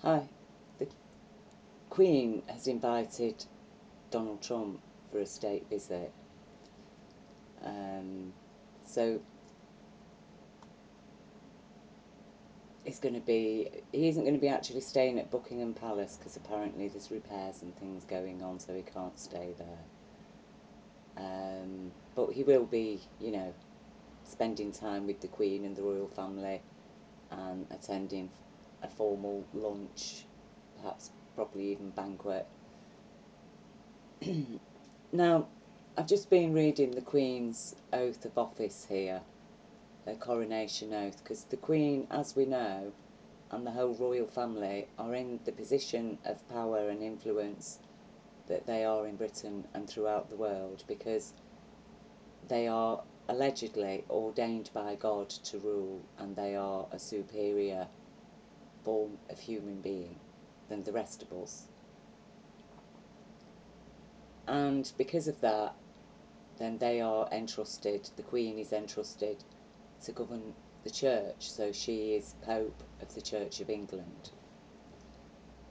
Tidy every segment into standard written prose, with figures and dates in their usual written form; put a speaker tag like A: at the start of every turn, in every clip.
A: Hi. The Queen has invited Donald Trump for a state visit. So he isn't going to be actually staying at Buckingham Palace because apparently there's repairs and things going on, so he can't stay there. But he will be, spending time with the Queen and the royal family and attending a formal lunch, perhaps probably even banquet. Now, I've just been reading the Queen's oath of office here, her coronation oath, because the Queen, as we know, and the whole royal family are in the position of power and influence that they are in Britain and throughout the world, because they are allegedly ordained by God to rule, and they are a superior form of human being than the rest of us. And because of that, then they are entrusted, the Queen is entrusted to govern the Church, so she is Pope of the Church of England.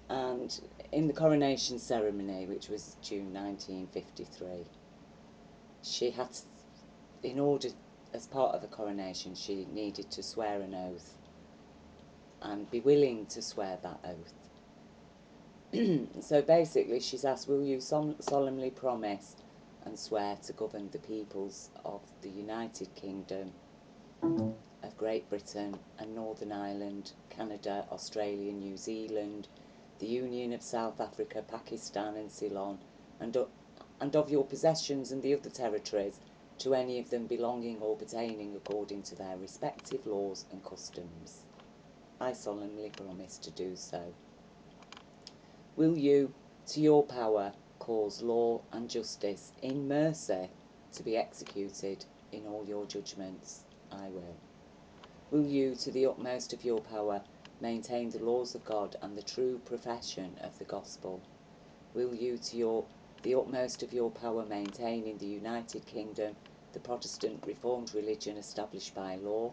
A: And in the coronation ceremony, which was June 1953, she had, in order, as part of a coronation, she needed to swear an oath and be willing to swear that oath. So basically she's asked, will you solemnly promise and swear to govern the peoples of the United Kingdom of Great Britain and Northern Ireland, Canada, Australia, New Zealand, the Union of South Africa, Pakistan and Ceylon, and of your possessions and the other territories, to any of them belonging or pertaining according to their respective laws and customs. I solemnly promise to do so. Will you, to your power, cause law and justice in mercy to be executed in all your judgments? I will. Will you, to the utmost of your power, maintain the laws of God and the true profession of the gospel? Will you, to the utmost of your power, maintain in the United Kingdom the Protestant Reformed religion established by law?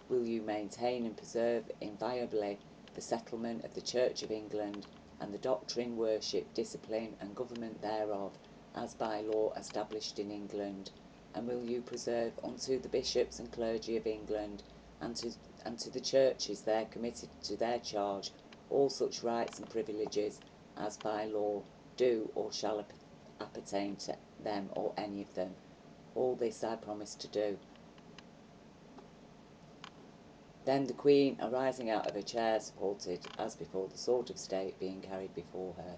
A: Will you maintain and preserve inviolably the settlement of the Church of England and the doctrine, worship, discipline and government thereof, as by law established in England? And will you preserve unto the bishops and clergy of England and to the churches there committed to their charge all such rights and privileges as by law do or shall appertain to them or any of them? All this I promise to do. Then the Queen, arising out of her chair, supported as before the sword of state being carried before her,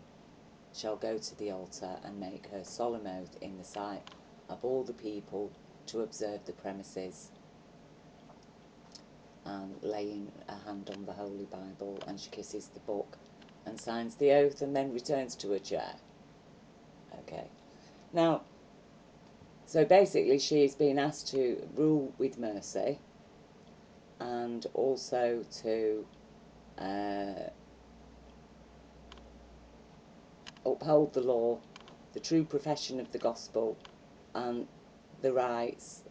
A: shall go to the altar and make her solemn oath in the sight of all the people to observe the premises, and laying a hand on the Holy Bible, and she kisses the book and signs the oath and then returns to her chair. Okay. Now, so basically she is being asked to rule with mercy and also to uphold the law, the true profession of the gospel, and the rights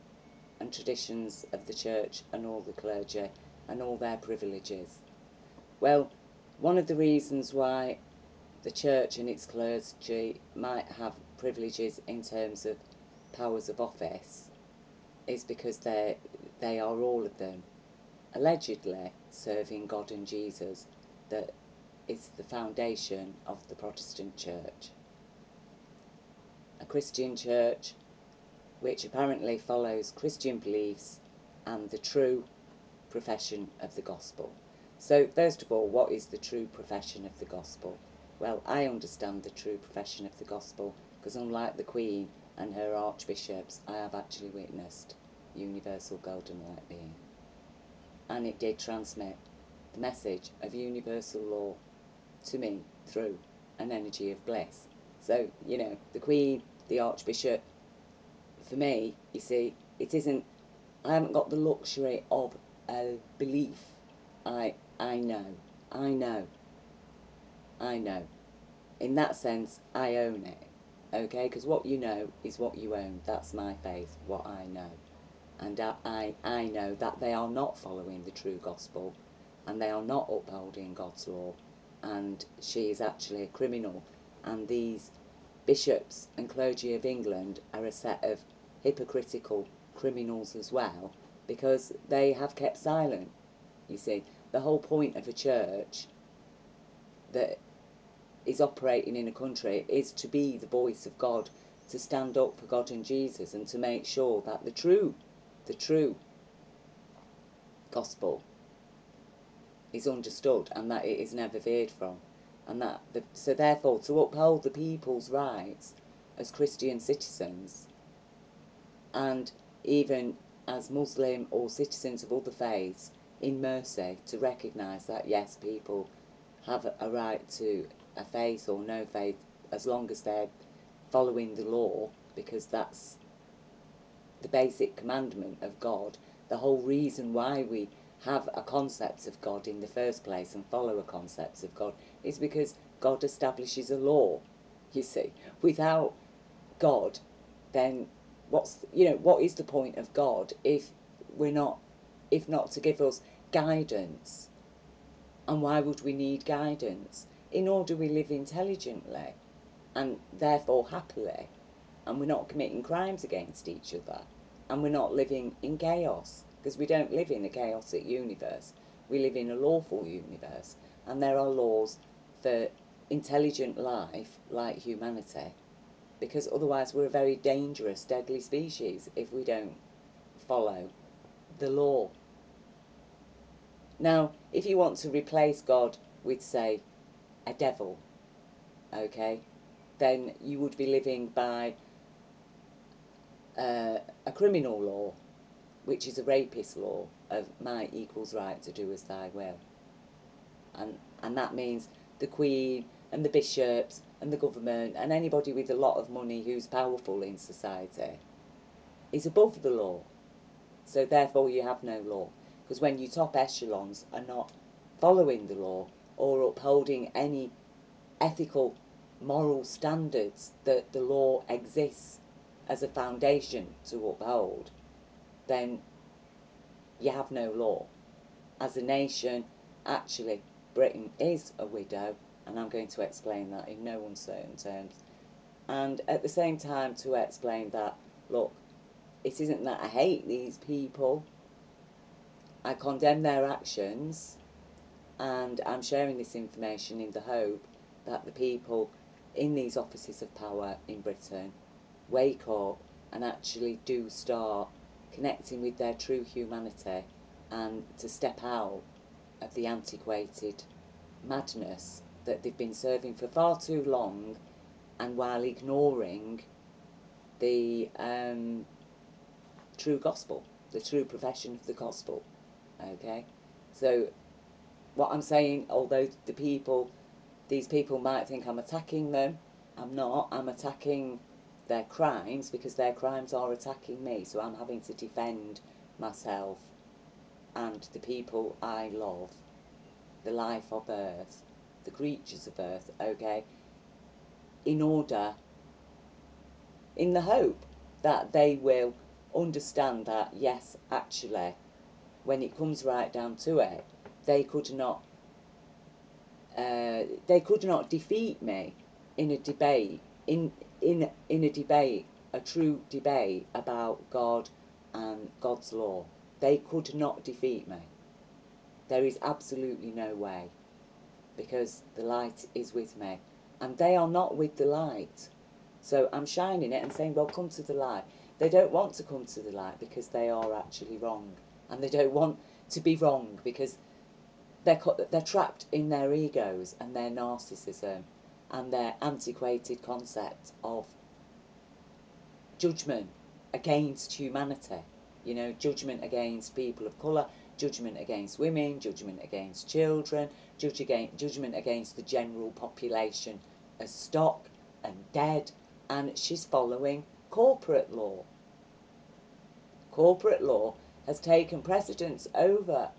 A: and traditions of the church and all the clergy and all their privileges. Well, one of the reasons why the church and its clergy might have privileges in terms of powers of office is because they are all of them allegedly serving God and Jesus, that is the foundation of the Protestant church. A Christian church which apparently follows Christian beliefs and the true profession of the gospel. So first of all, what is the true profession of the gospel? Well, I understand the true profession of the gospel because unlike the Queen and her archbishops, I have actually witnessed universal golden light being. And it did transmit the message of universal law to me through an energy of bliss. So, the Queen, the Archbishop, for me, you see, it isn't, I haven't got the luxury of a belief. I know. In that sense, I own it, okay? Because what you know is what you own. That's my faith, what I know. And I know that they are not following the true gospel and they are not upholding God's law and she is actually a criminal. And these bishops and clergy of England are a set of hypocritical criminals as well, because they have kept silent. You see, the whole point of a church that is operating in a country is to be the voice of God, to stand up for God and Jesus, and to make sure that the true gospel is understood and that it is never veered from. And that so therefore, to uphold the people's rights as Christian citizens, and even as Muslim or citizens of other faiths, in mercy, to recognise that yes, people have a right to a faith or no faith as long as they're following the law, because that's the basic commandment of God. The whole reason why we have a concept of God in the first place and follow a concept of God is because God establishes a law. You see, without God, then what is the point of God if not to give us guidance? And why would we need guidance? In order we live intelligently and therefore happily, and we're not committing crimes against each other, and we're not living in chaos, because we don't live in a chaotic universe. We live in a lawful universe, and there are laws for intelligent life like humanity, because otherwise we're a very dangerous, deadly species if we don't follow the law. Now, if you want to replace God with, say, a devil, okay, then you would be living by a criminal law, which is a rapist law of might equals right to do as thy will. And that means the Queen and the bishops and the government and anybody with a lot of money who's powerful in society is above the law. So therefore you have no law. Because when you top echelons are not following the law or upholding any ethical, moral standards that the law exists as a foundation to uphold, then you have no law. As a nation, actually, Britain is a widow, and I'm going to explain that in no uncertain terms. And at the same time, to explain that, look, it isn't that I hate these people, I condemn their actions, and I'm sharing this information in the hope that the people in these offices of power in Britain wake up and actually do start connecting with their true humanity and to step out of the antiquated madness that they've been serving for far too long, and while ignoring the true gospel, the true profession of the gospel. Okay, so what I'm saying, although these people might think I'm attacking them, I'm not. I'm attacking their crimes because their crimes are attacking me. So I'm having to defend myself and the people I love, the life of earth, the creatures of earth, okay, in the hope that they will understand that, yes, actually, when it comes right down to it, they could not defeat me in a debate, in a debate, a true debate about God and God's law. They could not defeat me. There is absolutely no way, because the light is with me, and they are not with the light. So I'm shining it and saying, well, come to the light. They don't want to come to the light because they are actually wrong, and they don't want to be wrong because they're trapped in their egos and their narcissism and their antiquated concept of judgment against humanity. You know, judgment against people of colour, judgment against women, judgment against children, judgment against the general population as stock and dead. And she's following corporate law. Corporate law has taken precedence over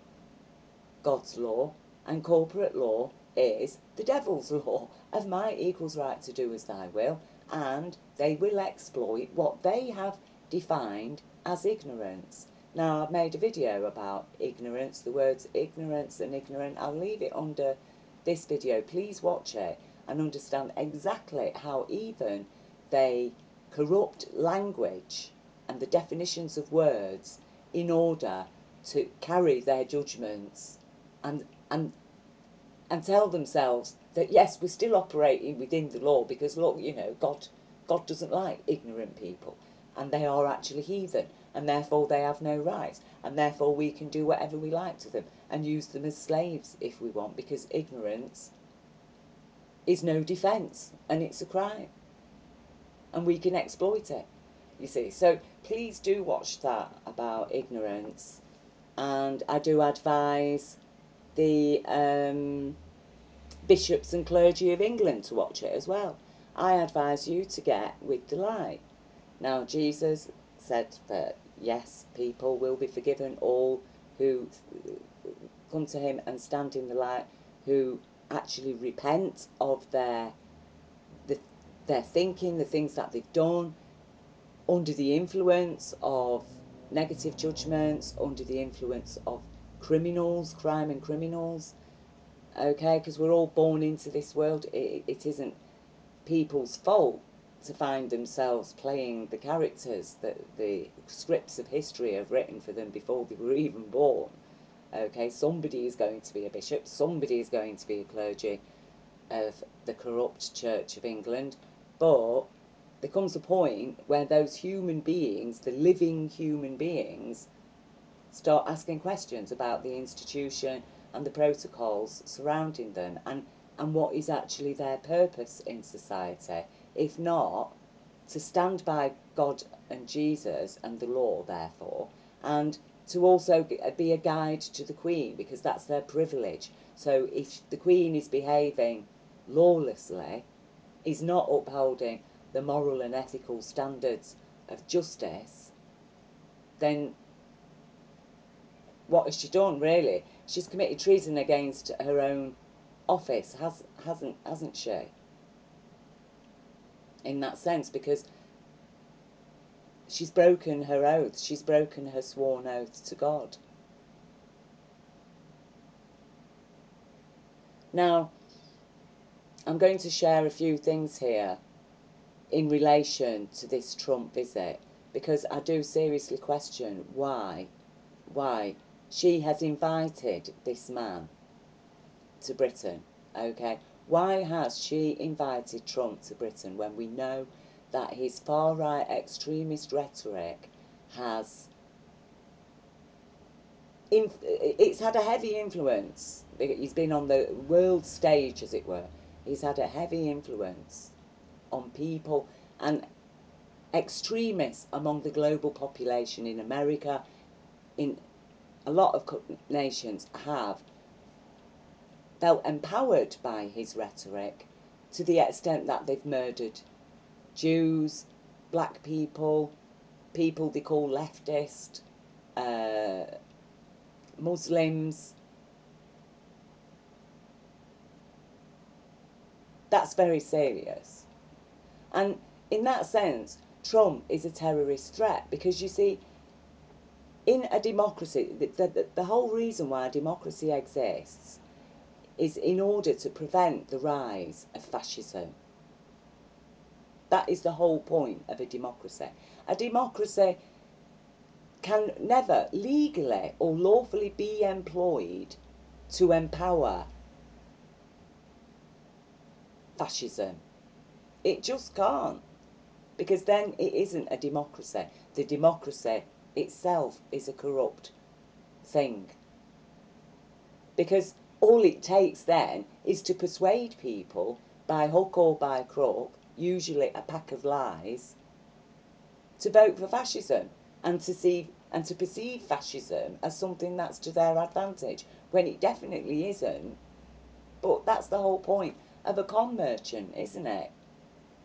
A: God's law, and corporate law is the devil's law of might equals right to do as thy will, and they will exploit what they have defined as ignorance. Now, I've made a video about ignorance, the words ignorance and ignorant. I'll leave it under this video, please watch it and understand exactly how even they corrupt language and the definitions of words in order to carry their judgments and and and tell themselves that yes, we're still operating within the law because look, you know, God doesn't like ignorant people, and they are actually heathen, and therefore they have no rights, and therefore we can do whatever we like to them and use them as slaves if we want, because ignorance is no defence and it's a crime and we can exploit it, you see. So please do watch that about ignorance, and I do advise the bishops and clergy of England to watch it as well. I advise you to get with the light. Now, Jesus said that yes, people will be forgiven, all who come to him and stand in the light, who actually repent of their thinking, the things that they've done, under the influence of negative judgments, under the influence of criminals, crime and criminals. Okay, because we're all born into this world. It isn't people's fault to find themselves playing the characters that the scripts of history have written for them before they were even born. Okay, somebody is going to be a bishop, somebody is going to be a clergy of the corrupt Church of England, but there comes a point where those human beings, the living human beings, start asking questions about the institution and the protocols surrounding them, and what is actually their purpose in society, if not to stand by God and Jesus and the law, therefore, and to also be a guide to the Queen, because that's their privilege. So if the Queen is behaving lawlessly, is not upholding the moral and ethical standards of justice, then what has she done, really? She's committed treason against her own office, hasn't she? In that sense, because she's broken her oath, she's broken her sworn oath to God. Now, I'm going to share a few things here in relation to this Trump visit, because I do seriously question why she has invited this man to Britain, okay? Why has she invited Trump to Britain when we know that his far-right extremist rhetoric has... it's had a heavy influence. He's been on the world stage, as it were. He's had a heavy influence on people and extremists among the global population in America, in a lot of nations, have felt empowered by his rhetoric to the extent that they've murdered Jews, black people, people they call leftist, Muslims. That's very serious. And in that sense, Trump is a terrorist threat, because you see, in a democracy, the whole reason why a democracy exists is in order to prevent the rise of fascism. That is the whole point of a democracy. A democracy can never legally or lawfully be employed to empower fascism. It just can't, because then it isn't a democracy. The democracy itself is a corrupt thing. Because all it takes then is to persuade people by hook or by crook, usually a pack of lies, to vote for fascism and to perceive fascism as something that's to their advantage, when it definitely isn't. But that's the whole point of a con merchant, isn't it?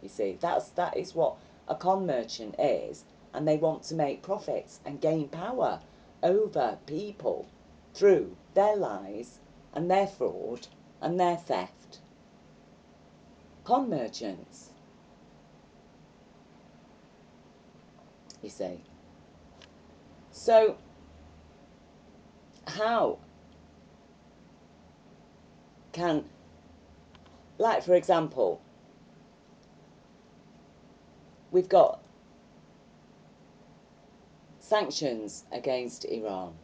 A: You see, that is what a con merchant is, and they want to make profits and gain power over people through their lies and their fraud and their theft. Con merchants, you see. So, how can like for example, we've got sanctions against Iran,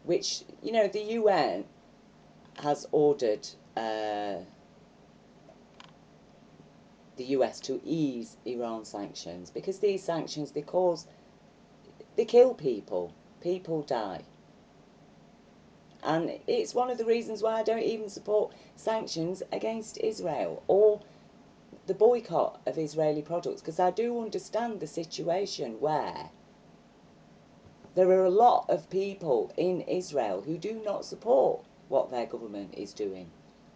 A: which, you know, the UN has ordered the US to ease Iran sanctions, because these sanctions, they kill people. People die. And it's one of the reasons why I don't even support sanctions against Israel or the boycott of Israeli products, because I do understand the situation where there are a lot of people in Israel who do not support what their government is doing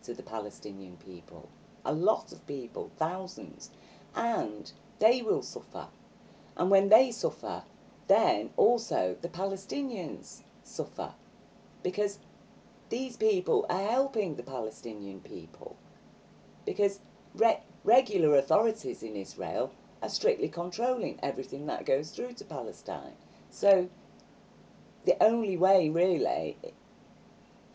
A: to the Palestinian people. A lot of people, thousands, and they will suffer. And when they suffer, then also the Palestinians suffer, because these people are helping the Palestinian people, because regular authorities in Israel are strictly controlling everything that goes through to Palestine. So the only way really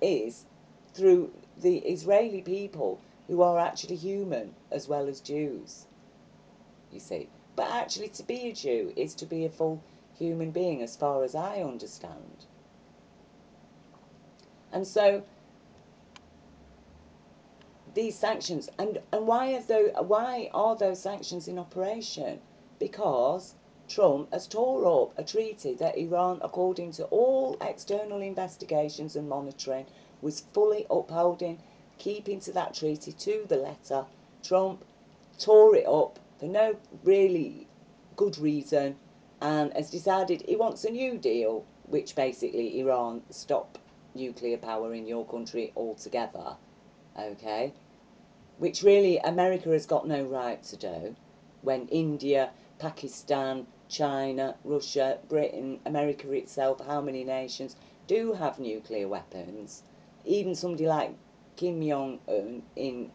A: is through the Israeli people, who are actually human as well as Jews, you see. But actually to be a Jew is to be a full human being, as far as I understand. And so these sanctions, and why are those sanctions in operation? Because Trump has tore up a treaty that Iran, according to all external investigations and monitoring, was fully upholding, keeping to that treaty to the letter. Trump tore it up for no really good reason, and has decided he wants a new deal, which basically Iran stop nuclear power in your country altogether. Okay, which really America has got no right to do, when India, Pakistan, China, Russia, Britain, America itself, how many nations do have nuclear weapons. Even somebody like Kim Jong-un in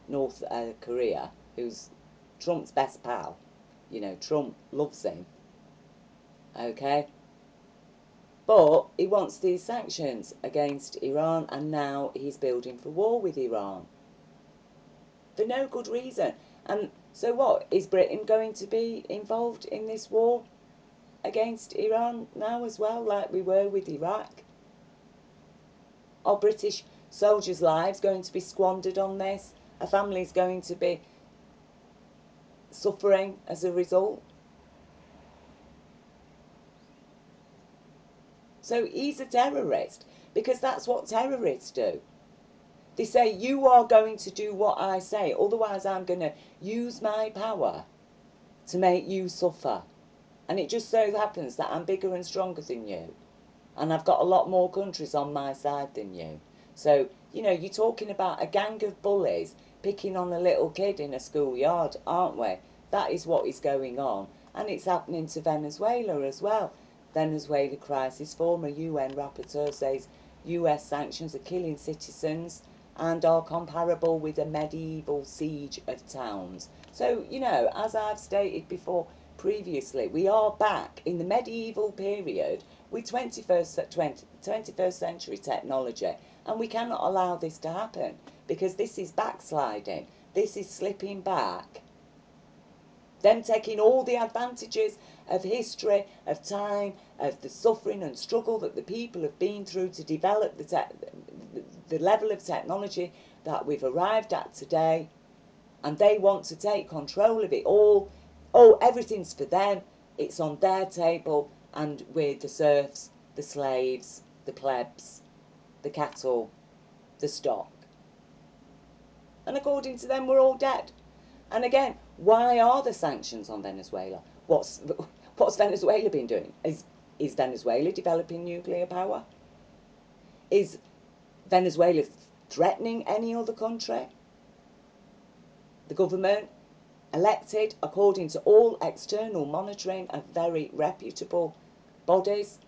A: North Korea, who's Trump's best pal, you know, Trump loves him, okay? But he wants these sanctions against Iran, and now he's building for war with Iran for no good reason. And so what, is Britain going to be involved in this war against Iran now as well, like we were with Iraq? Are British soldiers' lives going to be squandered on this? Are families going to be suffering as a result? So he's a terrorist, because that's what terrorists do. They say, you are going to do what I say, otherwise I'm going to use my power to make you suffer. And it just so happens that I'm bigger and stronger than you, and I've got a lot more countries on my side than you. So, you know, you're talking about a gang of bullies picking on a little kid in a schoolyard, aren't we? That is what is going on. And it's happening to Venezuela as well. Venezuela crisis, former UN rapporteur says US sanctions are killing citizens and are comparable with a medieval siege of towns. So, you know, as I've stated before previously, we are back in the medieval period with 21st century technology, and we cannot allow this to happen, because this is backsliding. This is slipping back. Them taking all the advantages of history, of time, of the suffering and struggle that the people have been through to develop the level of technology that we've arrived at today, and they want to take control of it all. Oh, everything's for them, it's on their table, and we're the serfs, the slaves, the plebs, the cattle, the stock. And according to them, we're all dead. And again, why are the sanctions on Venezuela? What's Venezuela been doing? Is Venezuela developing nuclear power? Is Venezuela threatening any other country? The government, elected according to all external monitoring of very reputable bodies,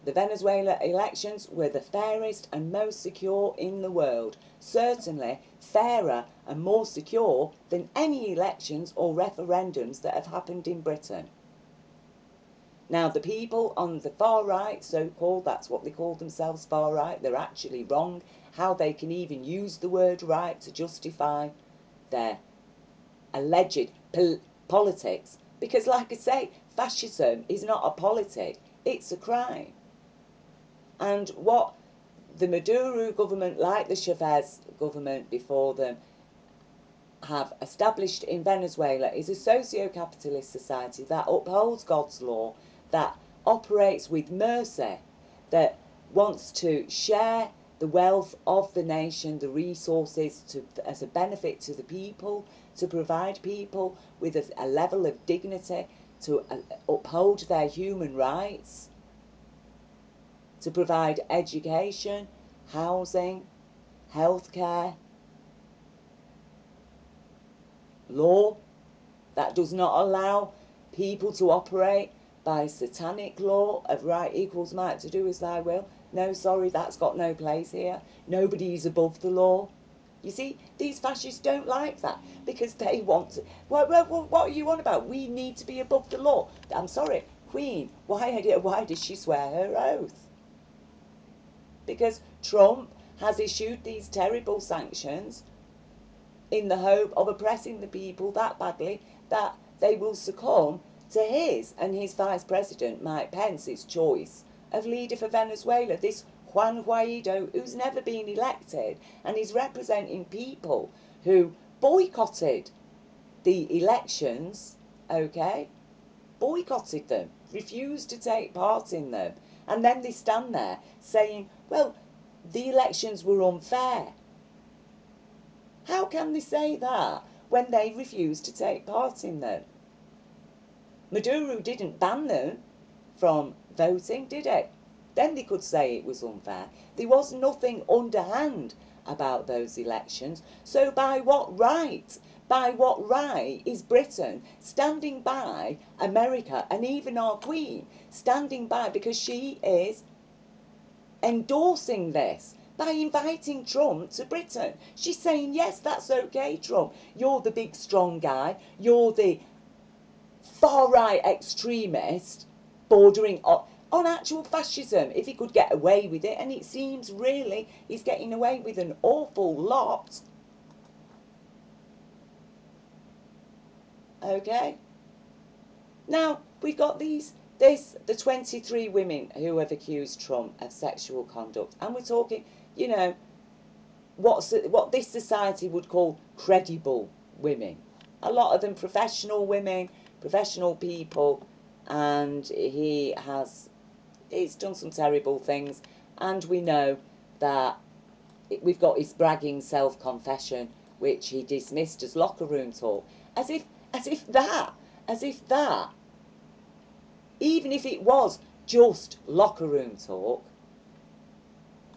A: the Venezuela elections were the fairest and most secure in the world. Certainly fairer and more secure than any elections or referendums that have happened in Britain. Now, the people on the far right, so-called, that's what they call themselves, far right, they're actually wrong. How they can even use the word right to justify their alleged politics, because like I say, fascism is not a politic, it's a crime. And what the Maduro government, like the Chavez government before them, have established in Venezuela is a socio-capitalist society that upholds God's law, that operates with mercy, that wants to share the wealth of the nation, the resources as a benefit to the people, to provide people with a level of dignity, to uphold their human rights, to provide education, housing, healthcare, law that does not allow people to operate by satanic law of right equals might to do as thy will. No, sorry, that's got no place here. Nobody is above the law. You see, these fascists don't like that because they want to... What are you on about? We need to be above the law. I'm sorry, Queen, why did she swear her oath? Because Trump has issued these terrible sanctions in the hope of oppressing the people that badly that they will succumb to his and his Vice President, Mike Pence's choice of leader for Venezuela, this Juan Guaido, who's never been elected, and is representing people who boycotted the elections, okay? Boycotted them, refused to take part in them, and then they stand there saying, well, the elections were unfair. How can they say that when they refused to take part in them? Maduro didn't ban them from voting, did it? Then they could say it was unfair. There was nothing underhand about those elections. So by what right is Britain standing by America and even our Queen standing by, because she is endorsing this by inviting Trump to Britain? She's saying, yes, that's okay, Trump. You're the big strong guy. You're the far-right extremist bordering on actual fascism, if he could get away with it. And it seems really he's getting away with an awful lot. Okay? Now, we've got the 23 women who have accused Trump of sexual conduct. And we're talking, you know, what this society would call credible women. A lot of them professional women, professional people, and he's done some terrible things. And we know that we've got his bragging self-confession, which he dismissed as locker room talk, as if that, even if it was just locker room talk,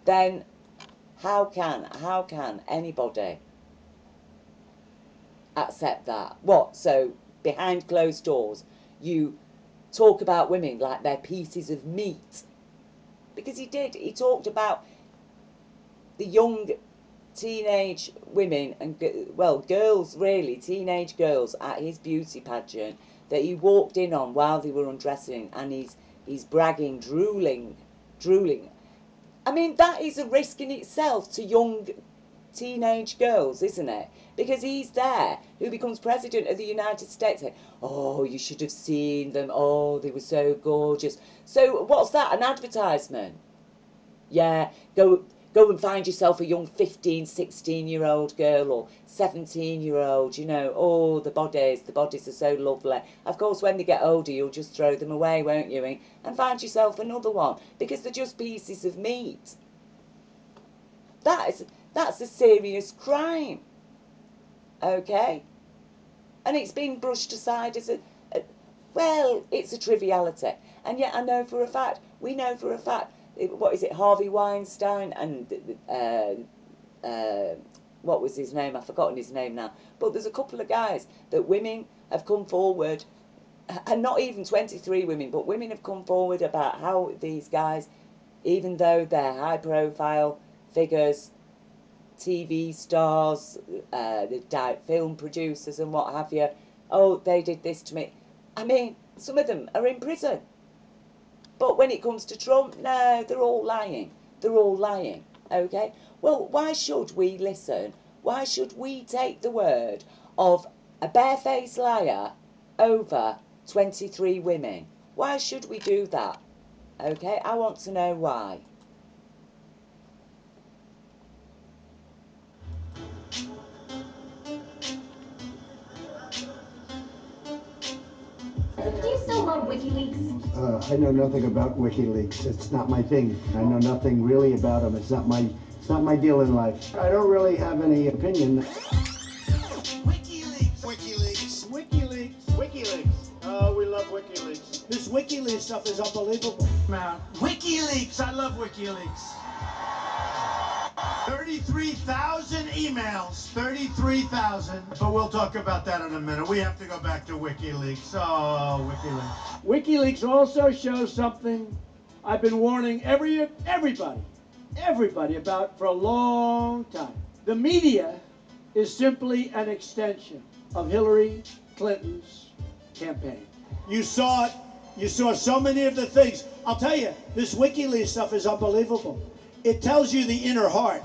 A: then how can anybody accept that? What, so behind closed doors you talk about women like they're pieces of meat? Because he talked about the young teenage women and, well, girls really, teenage girls at his beauty pageant that he walked in on while they were undressing, and he's bragging, drooling. I mean, that is a risk in itself to young teenage girls, isn't it? Because he's there, who becomes president of the United States, saying, oh, you should have seen them, oh, they were so gorgeous. So what's that, an advertisement? Yeah, go and find yourself a young 15, 16-year-old girl or 17-year-old, you know, oh, the bodies are so lovely. Of course, when they get older, you'll just throw them away, won't you? And find yourself another one, because they're just pieces of meat. That's a serious crime, okay? And it's been brushed aside as well, it's a triviality. And yet we know for a fact, what is it, Harvey Weinstein and what was his name? I've forgotten his name now. But there's a couple of guys that women have come forward, and not even 23 women, but women have come forward about how these guys, even though they're high-profile figures, TV stars, film producers and what have you, oh, they did this to me. I mean, some of them are in prison. But when it comes to Trump, no, they're all lying. They're all lying, okay? Well, why should we listen Why should we take the word of a barefaced liar over 23 women? Why should we do that? Okay, I want to know why.
B: Do you still love WikiLeaks?
C: I know nothing about WikiLeaks. It's not my thing. I know nothing really about them. It's not my deal in life. I don't really have any opinion.
D: WikiLeaks. WikiLeaks.
C: WikiLeaks. WikiLeaks. Oh, we love WikiLeaks. This WikiLeaks stuff is unbelievable.
D: WikiLeaks. I love WikiLeaks. 33,000 emails. 33,000. But we'll talk about that in a minute. We have to go back to WikiLeaks. Oh, WikiLeaks.
C: WikiLeaks also shows something I've been warning everybody about for a long time. The media is simply an extension of Hillary Clinton's campaign. You saw it. You saw so many of the things. I'll tell you, this WikiLeaks stuff is unbelievable. It tells you the inner heart.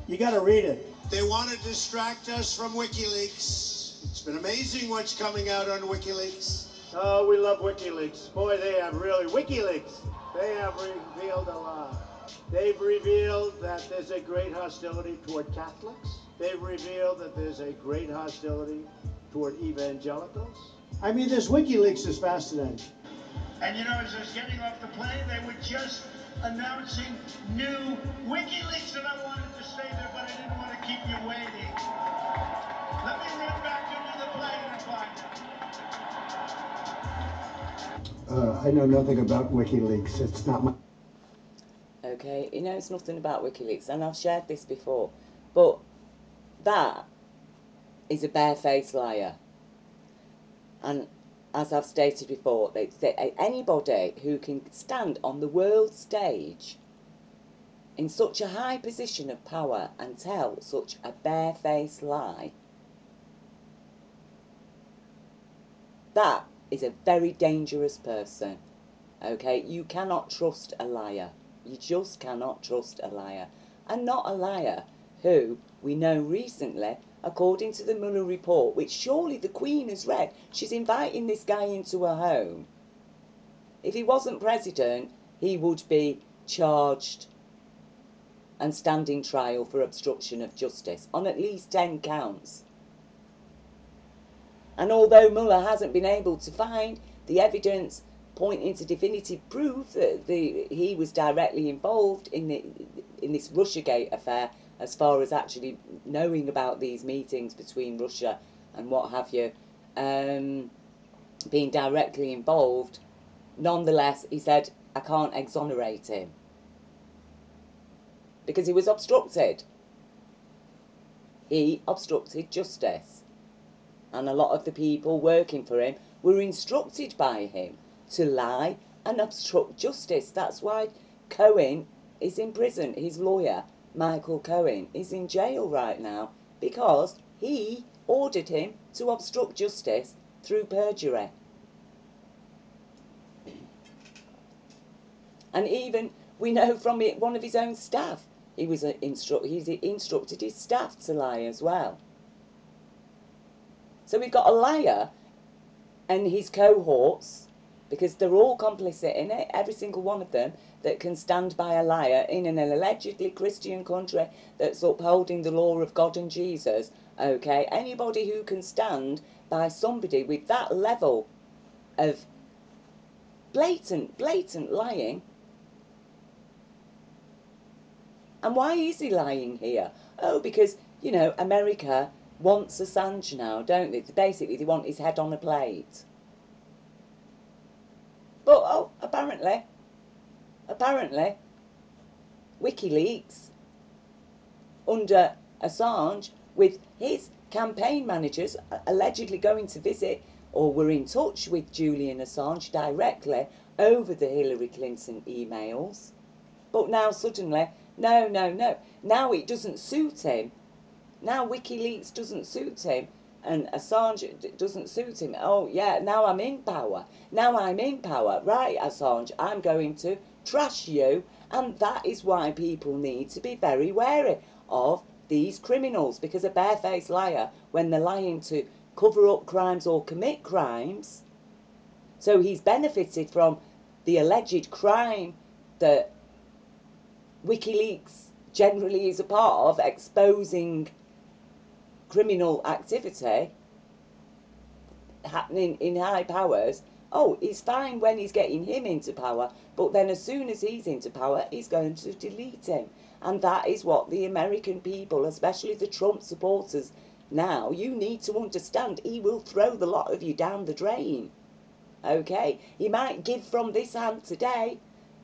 C: You got to read it.
D: They want to distract us from WikiLeaks. It's been amazing what's coming out on WikiLeaks.
C: Oh, we love WikiLeaks. Boy, they have really, WikiLeaks, they have revealed a lot. They've revealed that there's a great hostility toward Catholics. They've revealed that there's a great hostility toward evangelicals. I mean, this WikiLeaks is fascinating.
D: And you know, as I was getting off the plane, they were just announcing new WikiLeaks, and I wanted to stay there, but I didn't want to keep you waiting. Let me run back into the plane and find out.
C: I know nothing about WikiLeaks. It's not my...
A: Okay, he knows nothing about WikiLeaks, and I've shared this before, but that is a barefaced liar. And as I've stated before, anybody who can stand on the world stage in such a high position of power and tell such a barefaced lie, that is a very dangerous person. Okay, you cannot trust a liar. You just cannot trust a liar. And not a liar who we know recently, according to the Mueller report, which surely the Queen has read, she's inviting this guy into her home. If he wasn't president, he would be charged and standing trial for obstruction of justice on at least 10 counts. And although Mueller hasn't been able to find the evidence pointing to definitive proof that he was directly involved in this Russiagate affair, as far as actually knowing about these meetings between Russia and what have you, being directly involved, nonetheless, he said, I can't exonerate him. Because he was obstructed. He obstructed justice. And a lot of the people working for him were instructed by him to lie and obstruct justice. That's why Cohen is in prison. His lawyer, Michael Cohen, is in jail right now because he ordered him to obstruct justice through perjury. And even we know from one of his own staff, he's instructed his staff to lie as well. So we've got a liar and his cohorts, because they're all complicit in it, every single one of them, that can stand by a liar in an allegedly Christian country that's upholding the law of God and Jesus, okay? Anybody who can stand by somebody with that level of blatant lying. And why is he lying here? Oh, because, you know, America wants Assange now, don't they? Basically, they want his head on a plate. But, oh, apparently, WikiLeaks, under Assange, with his campaign managers allegedly going to visit or were in touch with Julian Assange directly over the Hillary Clinton emails. But now suddenly, no. Now it doesn't suit him. Now WikiLeaks doesn't suit him. And Assange doesn't suit him. Oh, yeah, now I'm in power. Now I'm in power. Right, Assange, I'm going to trash you. And that is why people need to be very wary of these criminals, because a barefaced liar, when they're lying to cover up crimes or commit crimes, so he's benefited from the alleged crime that WikiLeaks generally is a part of, exposing criminal activity happening in high powers. Oh, he's fine when he's getting him into power, but then as soon as he's into power, he's going to delete him. And that is what the American people, especially the Trump supporters now, you need to understand. He will throw the lot of you down the drain. Okay? He might give from this hand today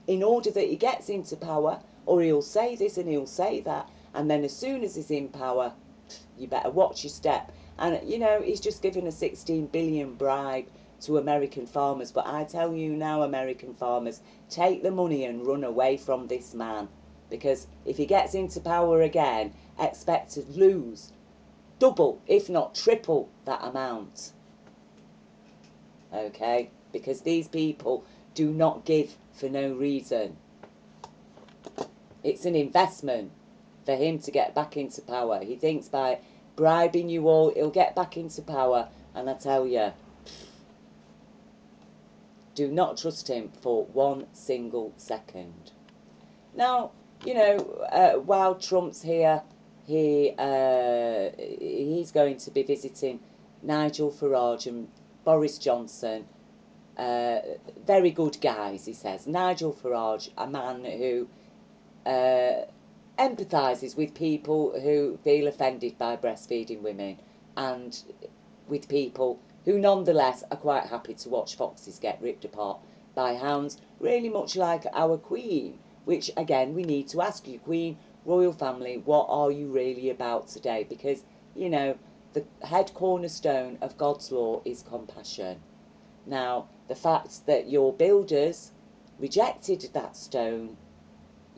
A: in order that he gets into power, or he'll say this and he'll say that, and then as soon as he's in power, you better watch your step. And, you know, he's just given a 16 billion bribe to American farmers. But I tell you now, American farmers, take the money and run away from this man. Because if he gets into power again, expect to lose double, if not triple, that amount. Okay? Because these people do not give for no reason. It's an investment for him to get back into power. He thinks by bribing you all, he'll get back into power. And I tell you, do not trust him for 1 single second. Now, you know, while Trump's here, he's going to be visiting Nigel Farage and Boris Johnson. Very good guys, he says. Nigel Farage, a man who empathises with people who feel offended by breastfeeding women, and with people who nonetheless are quite happy to watch foxes get ripped apart by hounds, really much like our Queen, which again we need to ask you, Queen, royal family, what are you really about today? Because, you know, the head cornerstone of God's law is compassion. Now, the fact that your builders rejected that stone,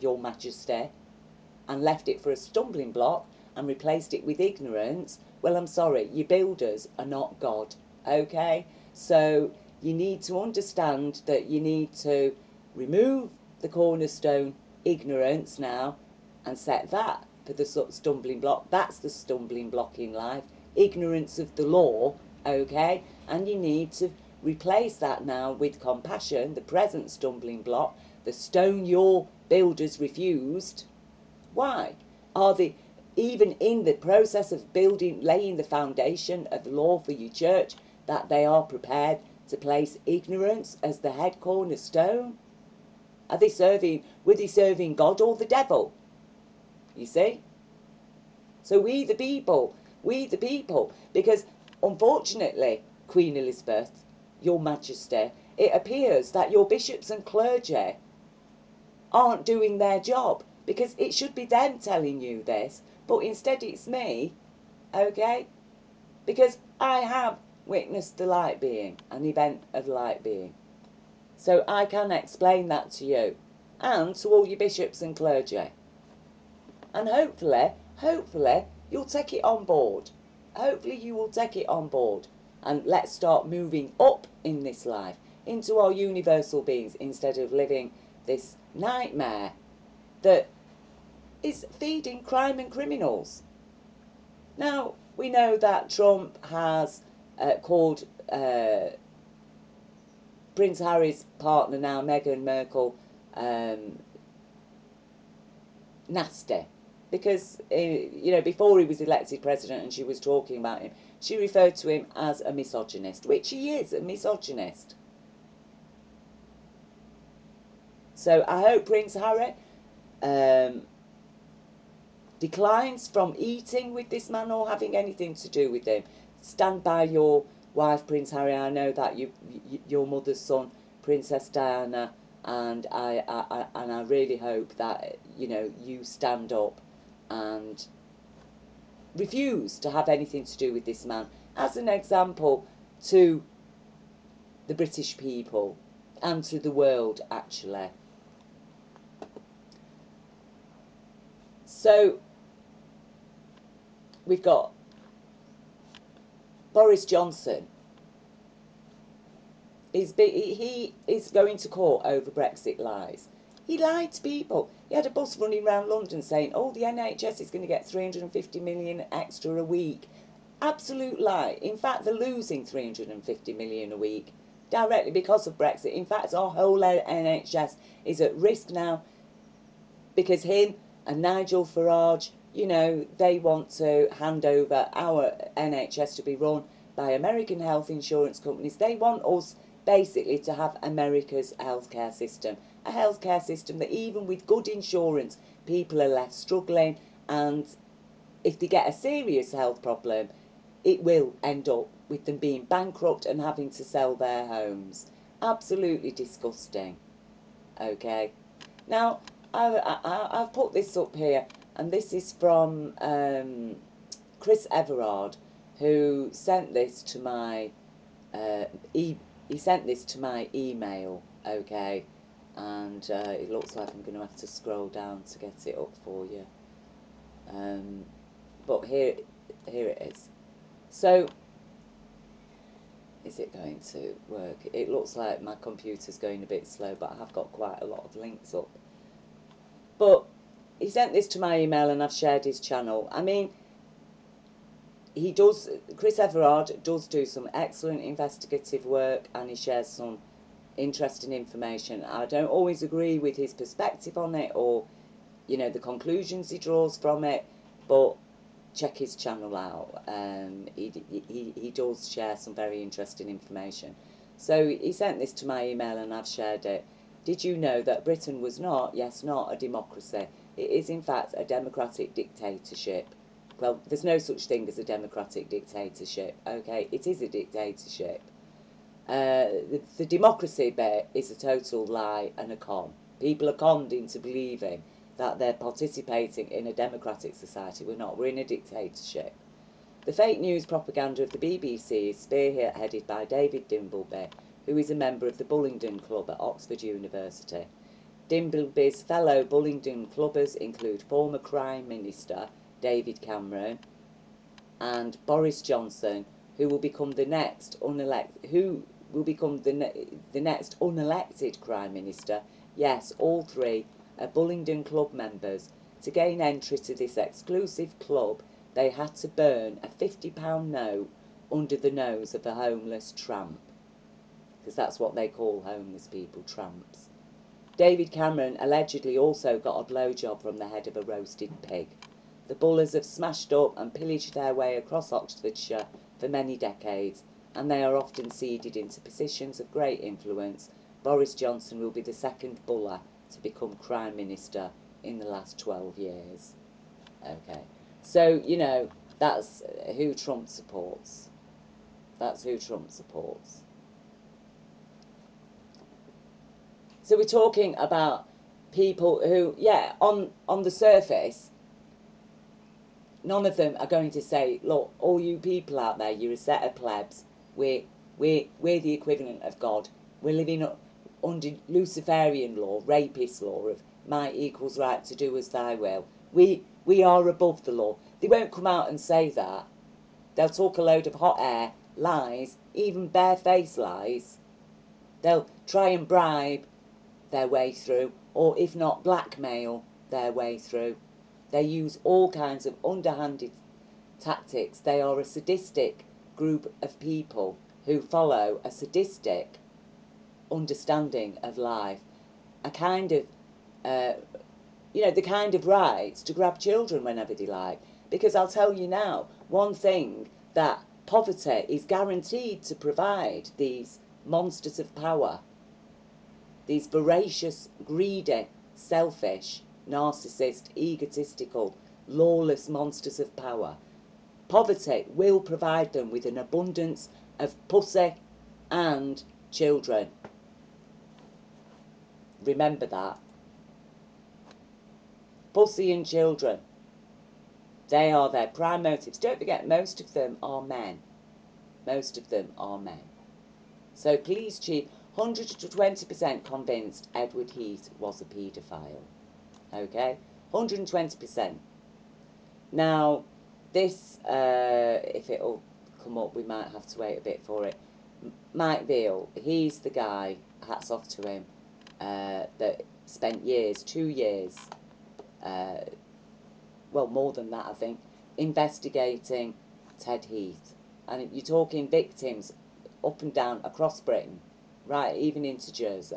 A: Your Majesty, and left it for a stumbling block and replaced it with ignorance, well, I'm sorry, your builders are not God, okay? So you need to understand that you need to remove the cornerstone, ignorance, now, and set that for the stumbling block. That's the stumbling block in life, ignorance of the law, okay? And you need to replace that now with compassion, the present stumbling block, the stone your builders refused. Why? Are they even in the process of building, laying the foundation of the law for your church, that they are prepared to place ignorance as the head cornerstone? Are they were they serving God or the devil? You see? So we the people, because unfortunately, Queen Elizabeth, Your Majesty, it appears that your bishops and clergy aren't doing their job, because it should be them telling you this, but instead it's me, okay? Because I have witnessed the light being, an event of light being. So I can explain that to you, and to all your bishops and clergy. And hopefully, you'll take it on board. Hopefully you will take it on board. And let's start moving up in this life, into our universal beings, instead of living this nightmare that is feeding crime and criminals. Now, we know that Trump has called Prince Harry's partner now, Meghan Markle, nasty. Because, you know, before he was elected president and she was talking about him, she referred to him as a misogynist, which he is, a misogynist. So I hope Prince Harry declines from eating with this man or having anything to do with him. Stand by your wife, Prince Harry. I know that your mother's son, Princess Diana, and I really hope that, you know, you stand up and refuse to have anything to do with this man, as an example to the British people and to the world, actually. So we've got Boris Johnson. He is going to court over Brexit lies. He lied to people. He had a bus running around London saying, oh, the NHS is going to get 350 million extra a week. Absolute lie. In fact, they're losing 350 million a week directly because of Brexit. In fact, our whole NHS is at risk now because him and Nigel Farage, you know, they want to hand over our NHS to be run by American health insurance companies. They want us basically to have America's healthcare system, a healthcare system that even with good insurance, people are left struggling, and if they get a serious health problem, it will end up with them being bankrupt and having to sell their homes. Absolutely disgusting. Okay. Now, I've put this up here, and this is from Chris Everard, who sent this to my he sent this to my email. Okay, and it looks like I'm going to have to scroll down to get it up for you. But here it is. So, is it going to work? It looks like my computer's going a bit slow, but I have got quite a lot of links up. But he sent this to my email and I've shared his channel. I mean, Chris Everard does do some excellent investigative work, and he shares some interesting information. I don't always agree with his perspective on it, or, you know, the conclusions he draws from it, but check his channel out. He does share some very interesting information. So he sent this to my email and I've shared it. Did you know that Britain was not, yes, not a democracy? It is in fact a democratic dictatorship. Well, there's no such thing as a democratic dictatorship, okay? It is a dictatorship. The democracy bit is a total lie and a con. People are conned into believing that they're participating in a democratic society. We're not. We're in a dictatorship. The fake news propaganda of the BBC is spearheaded by David Dimbleby, who is a member of the Bullingdon Club at Oxford University. Dimbleby's fellow Bullingdon clubbers include former Crime Minister David Cameron and Boris Johnson, who will become the next next unelected Prime Minister. Yes, all three are Bullingdon Club members. To gain entry to this exclusive club, they had to burn a £50 note under the nose of a homeless tramp, because that's what they call homeless people, tramps. David Cameron allegedly also got a blowjob from the head of a roasted pig. The Bullers have smashed up and pillaged their way across Oxfordshire for many decades, and they are often seeded into positions of great influence. Boris Johnson will be the second Buller to become Prime Minister in the last 12 years. Okay, so, you know, that's who Trump supports. That's who Trump supports. So we're talking about people who, yeah, on the surface, none of them are going to say, look, all you people out there, you're a set of plebs. We're the equivalent of God. We're living under Luciferian law, rapist law of might equals right to do as thy will. We are above the law. They won't come out and say that. They'll talk a load of hot air, lies, even barefaced lies. They'll try and bribe their way through, or if not blackmail their way through. They use all kinds of underhanded tactics. They are a sadistic group of people who follow a sadistic understanding of life, a kind of, you know, the kind of rights to grab children whenever they like. Because I'll tell you now, one thing that poverty is guaranteed to provide these monsters of power, these voracious, greedy, selfish, narcissist, egotistical, lawless monsters of power. Poverty will provide them with an abundance of pussy and children. Remember that. Pussy and children. They are their prime motives. Don't forget, most of them are men. Most of them are men. So Police Chief, 120% convinced Edward Heath was a paedophile. Okay? 120%. Now, this, if it'll come up, we might have to wait a bit for it. Mike Beale, he's the guy, hats off to him, that spent years, 2 years, well, more than that, I think, investigating Ted Heath. And you're talking victims up and down across Britain, right, even into Jersey,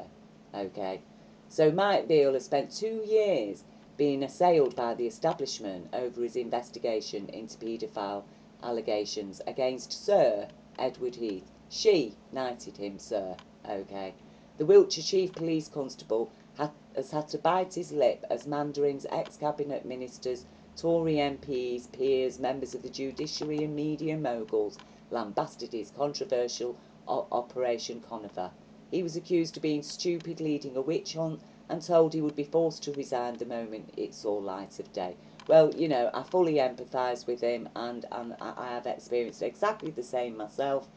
A: okay? So Mike Beale has spent 2 years being assailed by the establishment over his investigation into paedophile allegations against Sir Edward Heath. She knighted him, sir, okay? The Wiltshire Chief Police Constable has had to bite his lip as Mandarin's ex-cabinet ministers, Tory MPs, peers, members of the judiciary and media moguls lambasted his controversial Operation Conifer. He was accused of being stupid, leading a witch hunt, and told he would be forced to resign the moment it saw light of day. Well, you know, I fully empathise with him, and I have experienced exactly the same myself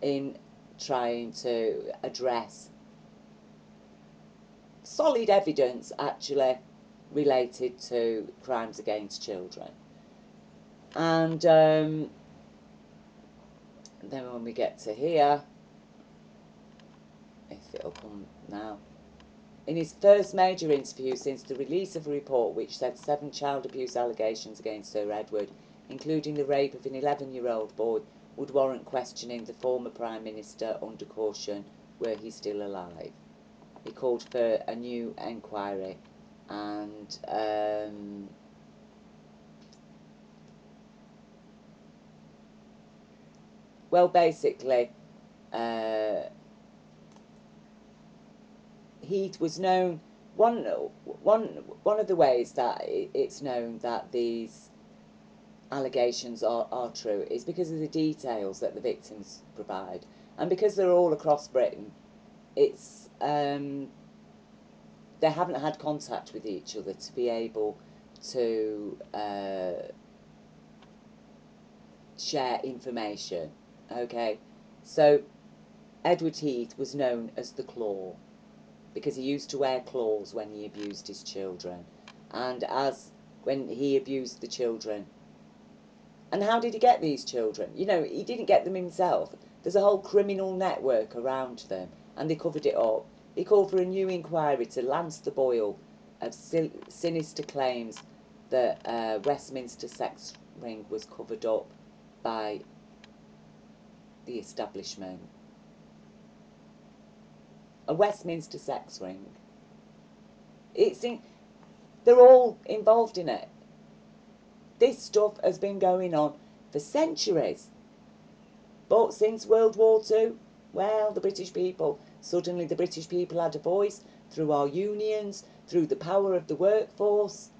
A: in trying to address solid evidence, actually, related to crimes against children. And then when we get to here, if it'll come now, in his first major interview since the release of a report which said 7 child abuse allegations against Sir Edward, including the rape of an 11-year-old boy, would warrant questioning the former Prime Minister under caution were he still alive. He called for a new inquiry, and well, basically, Heath was known. One of the ways that it's known that these allegations are true is because of the details that the victims provide, and because they're all across Britain. It's they haven't had contact with each other to be able to share information. Okay, so Edward Heath was known as the Claw because he used to wear claws when he abused his children, and when he abused the children. And how did he get these children? You know, he didn't get them himself. There's a whole criminal network around them, and they covered it up. He called for a new inquiry to lance the boil of sinister claims that Westminster sex ring was covered up by the establishment. A Westminster sex ring. They're all involved in it. This stuff has been going on for centuries. But since World War II, well, the British people had a voice through our unions, through the power of the workforce.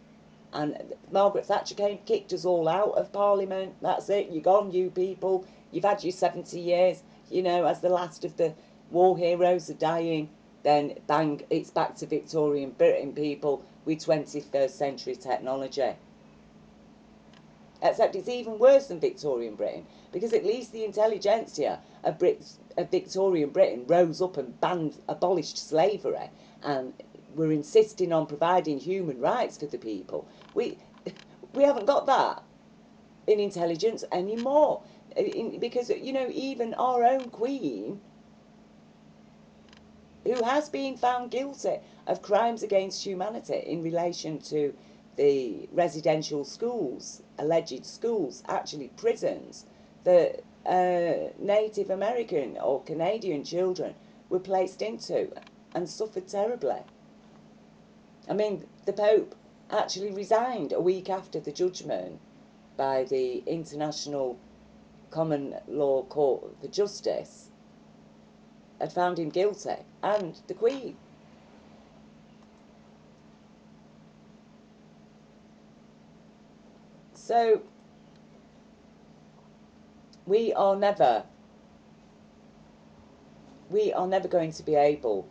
A: And Margaret Thatcher kicked us all out of Parliament. That's it, you're gone, you people. You've had your 70 years, you know, as the last of the war heroes are dying. Then, bang, it's back to Victorian Britain, people, with 21st century technology. Except it's even worse than Victorian Britain, because at least the intelligentsia of Victorian Britain rose up and abolished slavery, and were insisting on providing human rights for the people. We haven't got that in intelligence anymore, because, you know, even our own Queen, who has been found guilty of crimes against humanity in relation to the residential schools, alleged schools, actually prisons, that Native American or Canadian children were placed into and suffered terribly. I mean, the Pope actually resigned a week after the judgment by the International Common Law Court for Justice had found him guilty, and the Queen. So we are never going to be able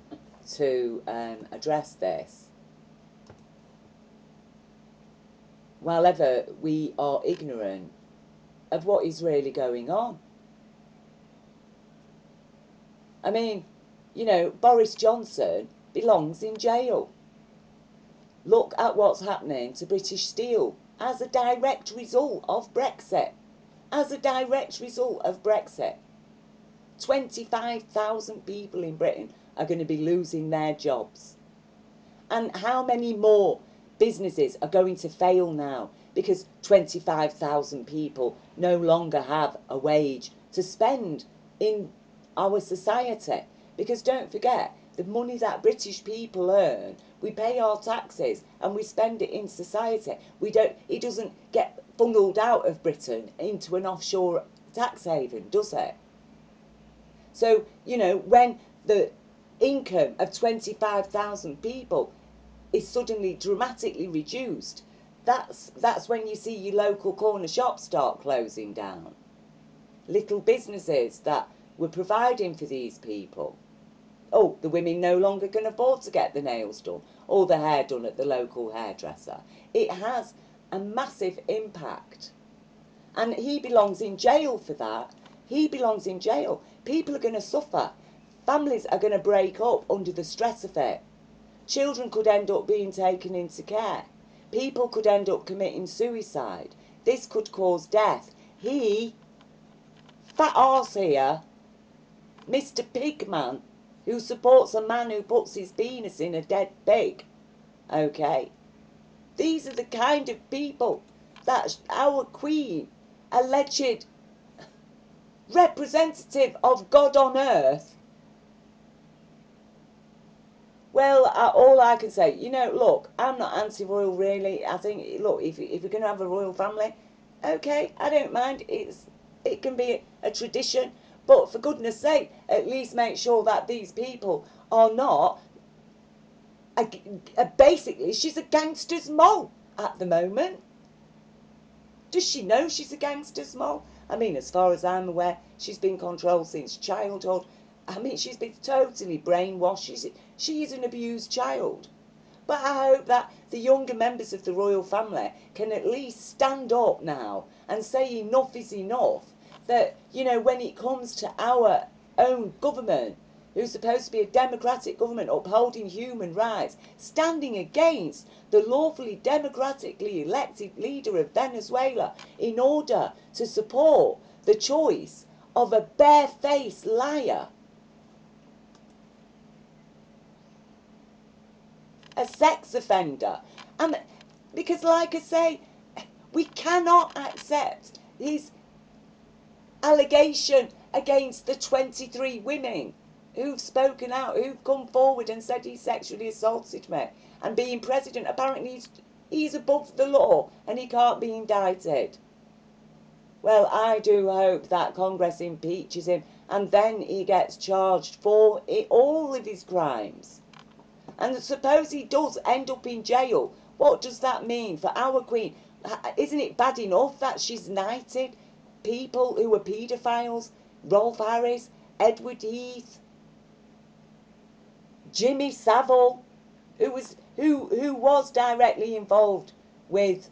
A: to address this while ever we are ignorant of what is really going on. I mean, you know, Boris Johnson belongs in jail. Look at what's happening to British Steel as a direct result of Brexit. As a direct result of Brexit. 25,000 people in Britain are going to be losing their jobs. And how many more businesses are going to fail now because 25,000 people no longer have a wage to spend in our society? Because don't forget, the money that British people earn, we pay our taxes and we spend it in society. It doesn't get funneled out of Britain into an offshore tax haven, does it? So, you know, when the income of 25,000 people is suddenly dramatically reduced, that's when you see your local corner shops start closing down. Little businesses that were providing for these people. Oh, the women no longer can afford to get the nails done or the hair done at the local hairdresser. It has a massive impact. And he belongs in jail for that. He belongs in jail. People are going to suffer. Families are going to break up under the stress of it. Children could end up being taken into care. People could end up committing suicide. This could cause death. He, fat arse here, Mr. Pigman, who supports a man who puts his penis in a dead pig, okay? These are the kind of people that our Queen, alleged representative of God on earth, well, all I can say, you know, look, I'm not anti-royal really. I think, look, if we're going to have a royal family, okay, I don't mind. It can be a tradition. But for goodness sake, at least make sure that these people are not, basically, she's a gangster's mole at the moment. Does she know she's a gangster's mole? I mean, as far as I'm aware, she's been controlled since childhood. I mean, she's been totally brainwashed. She is an abused child. But I hope that the younger members of the royal family can at least stand up now and say enough is enough. That, you know, when it comes to our own government, who's supposed to be a democratic government upholding human rights, standing against the lawfully democratically elected leader of Venezuela in order to support the choice of a barefaced liar, a sex offender. And because, like I say, we cannot accept his allegation against the 23 women who've spoken out, who've come forward and said he sexually assaulted me. And being president, apparently he's above the law and he can't be indicted. Well, I do hope that Congress impeaches him and then he gets charged for all of his crimes. And suppose he does end up in jail, what does that mean for our Queen? Isn't it bad enough that she's knighted people who were paedophiles? Rolf Harris, Edward Heath, Jimmy Savile, who was directly involved with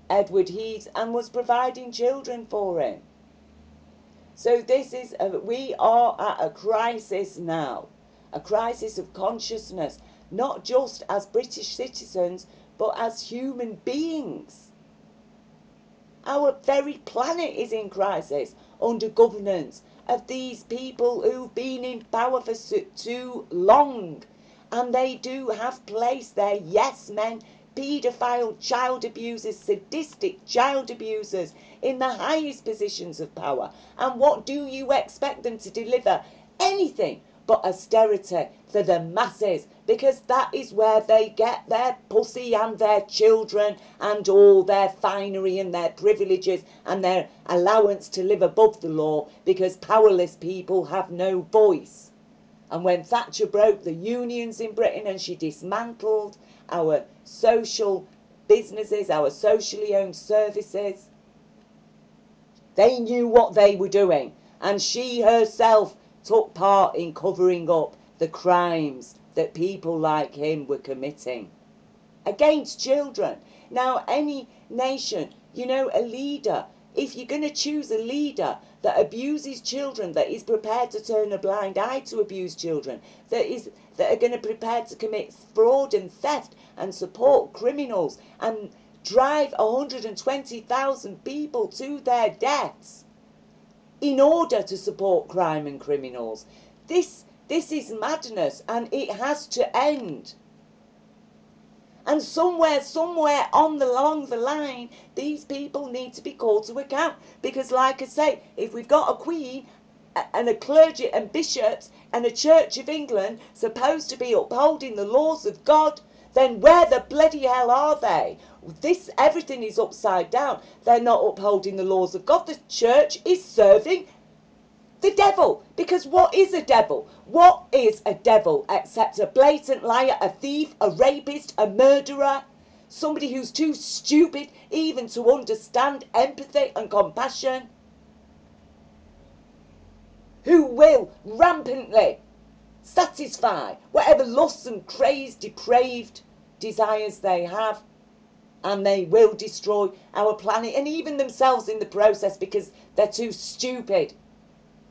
A: Edward Heath and was providing children for him. So this is we are at a crisis now, a crisis of consciousness, not just as British citizens, but as human beings. Our very planet is in crisis under governance of these people who've been in power for too long. And they do have placed their yes men, paedophile child abusers, sadistic child abusers in the highest positions of power. And what do you expect them to deliver? Anything but austerity for the masses, because that is where they get their pussy and their children and all their finery and their privileges and their allowance to live above the law, because powerless people have no voice. And when Thatcher broke the unions in Britain and she dismantled our social businesses, our socially owned services, they knew what they were doing. And she herself took part in covering up the crimes that people like him were committing against children. Now, any nation, you know, a leader, if you're going to choose a leader that abuses children, that is prepared to turn a blind eye to abuse children, that are going to be prepared to commit fraud and theft and support criminals and drive 120,000 people to their deaths in order to support crime and criminals. This is madness and it has to end. And somewhere along the line, these people need to be called to account. Because like I say, if we've got a queen and a clergy and bishops and a Church of England supposed to be upholding the laws of God, then where the bloody hell are they? Everything is upside down. They're not upholding the laws of God. The church is serving the devil. Because what is a devil? What is a devil except a blatant liar, a thief, a rapist, a murderer, somebody who's too stupid even to understand empathy and compassion, who will rampantly satisfy whatever lusts and crazed, depraved desires they have, and they will destroy our planet and even themselves in the process because they're too stupid.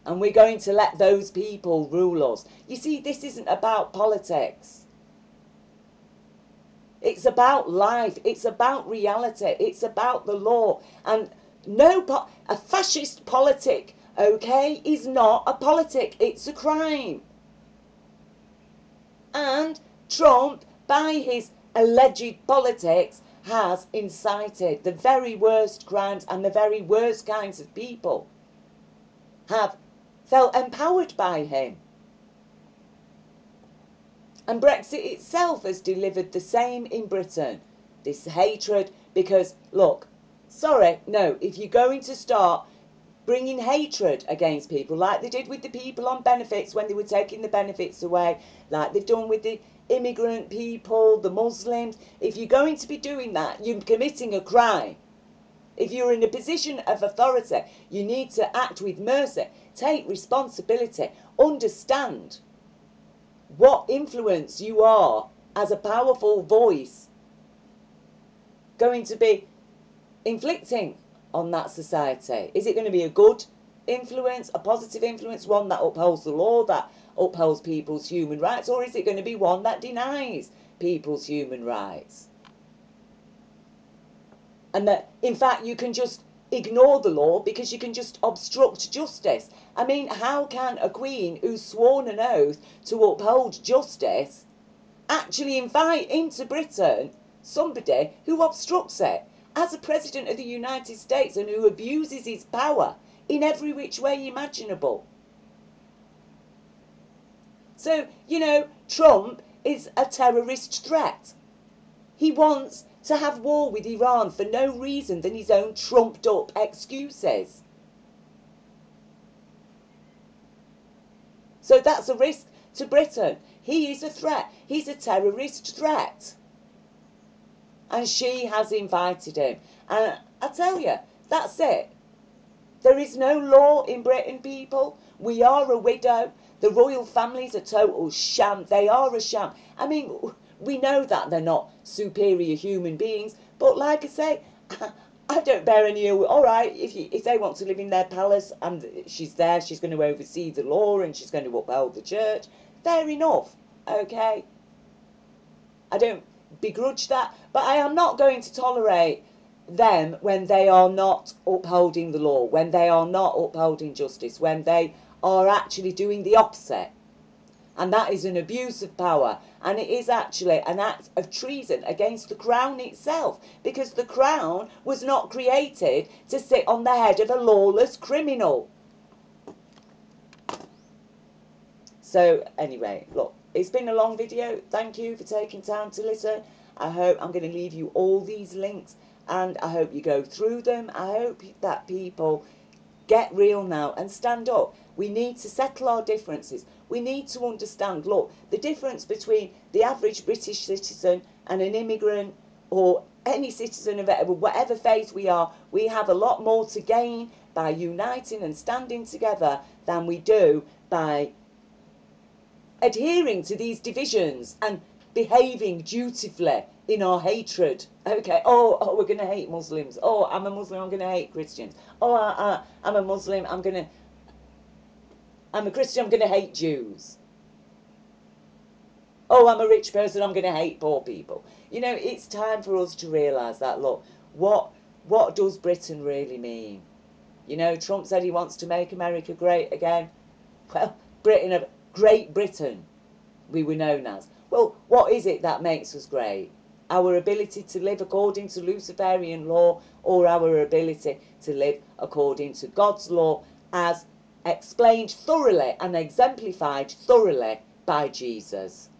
A: And we're going to let those people rule us. You see, this isn't about politics. It's about life. It's about reality. It's about the law. And a fascist politic, okay, is not a politic. It's a crime. And Trump, by his alleged politics, has incited the very worst crimes, and the very worst kinds of people have felt empowered by him. And Brexit itself has delivered the same in Britain. This hatred, because, look, sorry, no, if you're going to start bringing hatred against people, like they did with the people on benefits when they were taking the benefits away, like they've done with the immigrant people, the Muslims, if you're going to be doing that, you're committing a crime. If you're in a position of authority, you need to act with mercy, take responsibility, understand what influence you are as a powerful voice going to be inflicting on that society. Is it going to be a good influence, a positive influence, one that upholds the law, that upholds people's human rights, or is it going to be one that denies people's human rights? And that, in fact, you can just ignore the law because you can just obstruct justice. I mean, how can a queen who's sworn an oath to uphold justice actually invite into Britain somebody who obstructs it as a president of the United States and who abuses his power in every which way imaginable? So, you know, Trump is a terrorist threat. He wants to have war with Iran for no reason than his own trumped up excuses. So that's a risk to Britain. He is a threat. He's a terrorist threat. And she has invited him. And I tell you, that's it. There is no law in Britain, people. We are a widow. The royal family's a total sham. They are a sham. I mean, we know that they're not superior human beings. But like I say, I don't bear any ill. All right, if they want to live in their palace and she's there, she's going to oversee the law and she's going to uphold the church. Fair enough, okay? I don't begrudge that. But I am not going to tolerate them when they are not upholding the law, when they are not upholding justice, when they are actually doing the opposite. And that is an abuse of power. And it is actually an act of treason against the crown itself. Because the crown was not created to sit on the head of a lawless criminal. So anyway, look, it's been a long video. Thank you for taking time to listen. I hope I'm going to leave you all these links. And I hope you go through them. I hope that people get real now and stand up. We need to settle our differences. We need to understand, look, the difference between the average British citizen and an immigrant or any citizen of whatever faith we are, we have a lot more to gain by uniting and standing together than we do by adhering to these divisions and behaving dutifully in our hatred. Okay, oh, we're going to hate Muslims. Oh, I'm a Muslim, I'm going to hate Christians. Oh, I'm a Muslim, I'm a Christian, I'm going to hate Jews. Oh, I'm a rich person, I'm going to hate poor people. You know, it's time for us to realise that, look, what does Britain really mean? You know, Trump said he wants to make America great again. Well, Great Britain, we were known as. Well, what is it that makes us great? our ability to live according to Luciferian law or our ability to live according to God's law as explained thoroughly and exemplified thoroughly by Jesus.